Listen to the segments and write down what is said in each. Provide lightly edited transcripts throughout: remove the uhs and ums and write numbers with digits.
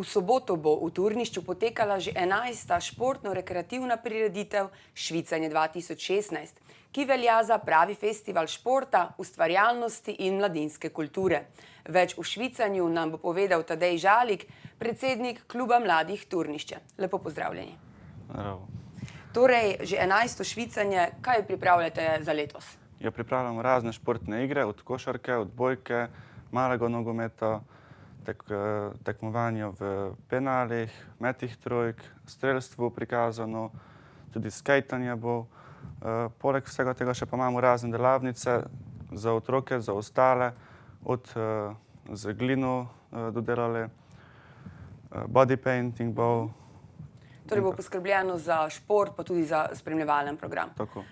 V soboto bo v Turnišču potekala že 11. športno-rekreativna prireditev Švicanje 2016, ki velja za pravi festival športa, ustvarjalnosti in mladinske kulture. Več v Švicanju nam bo povedal Tadej Žalik, predsednik kluba mladih Turnišče. Lepo pozdravljeni. Bravo. Torej, že 11. švicanje, kaj pripravljate za letos? Ja, pripravljamo razne športne igre, od košarke, odbojke, malega nogometa, tekmovanja v penalih, metih trojk, strelstvu prikazano, tudi skejtanje bo. Poleg vsega tega še pa imamo razne delavnice za otroke, za ostale, od z glino dodelali, body painting bo. Torej bo poskrbljeno za šport, pa tudi za spremljevalen program. Tako.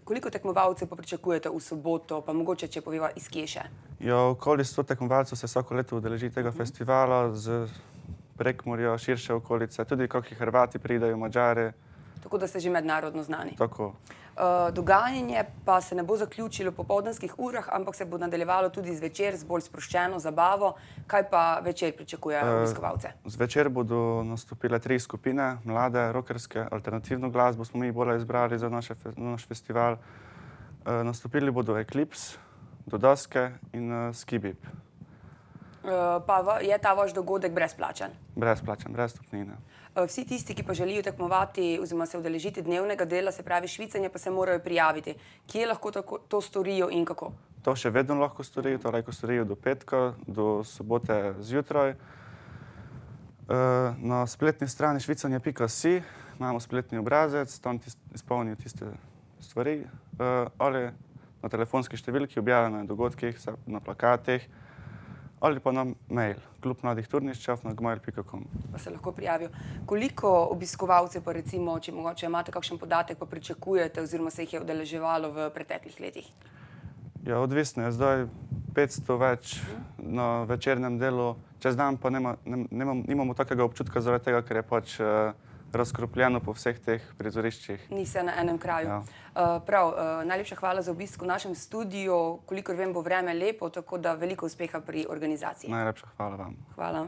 Koliko tekmovalcev pa pričakujete v soboto, pa mogoče, če poveva, iz kje še? Ja, okoli 100 tekmovalcev se vsako leto udeleži tega festivala z Prekmurja, širše okolice, tudi kakšni Hrvati pridejo, Madžari. Tako da ste že mednarodno znani. Tako. Dogajanje pa se ne bo zaključilo v popoldanskih urah, ampak se bo nadaljevalo tudi zvečer z bolj sproščeno zabavo. Kaj pa večer pričakujejo obiskovalce? Zvečer bodo nastopile 3 skupine, mlade, rockerske, alternativno glasbo smo mi bolj izbrali za naš festival. Nastopili bodo Eclipse, Dodaske in Skibib. Pa je ta vaš dogodek brezplačen? Brezplačen, brez vstopnine. Vsi tisti, ki pa želijo tekmovati oziroma se udeležiti dnevnega dela, se pravi švicanje, pa se morajo prijaviti. Kje lahko to storijo in kako? To še vedno lahko storijo, to lahko storijo do petka, do sobote zjutraj. Na spletni strani švicanje.si imamo spletni obrazec, tam izpolnijo tiste stvari, ali na telefonski številki, objavljeno na dogodkih, na plakatih, ali pa na mail klubmladihturnišče@gmail.com. Pa se lahko prijavijo. Koliko obiskovalcev pa recimo, če mogoče imate kakšen podatek, pa pričakujete oziroma se jih je udeleževalo v preteklih letih? Ja, odvisno je. Zdaj 500 več na večernem delu, čez dan pa nimamo takega občutka zaradi tega, ker je pač razkropljeno po vseh teh prizoriščih. Ni se na enem kraju. Ja. Prav, najlepša hvala za obisk v našem studiu. Kolikor vem, bo vreme lepo, tako da veliko uspeha pri organizaciji. Najlepša hvala vam. Hvala.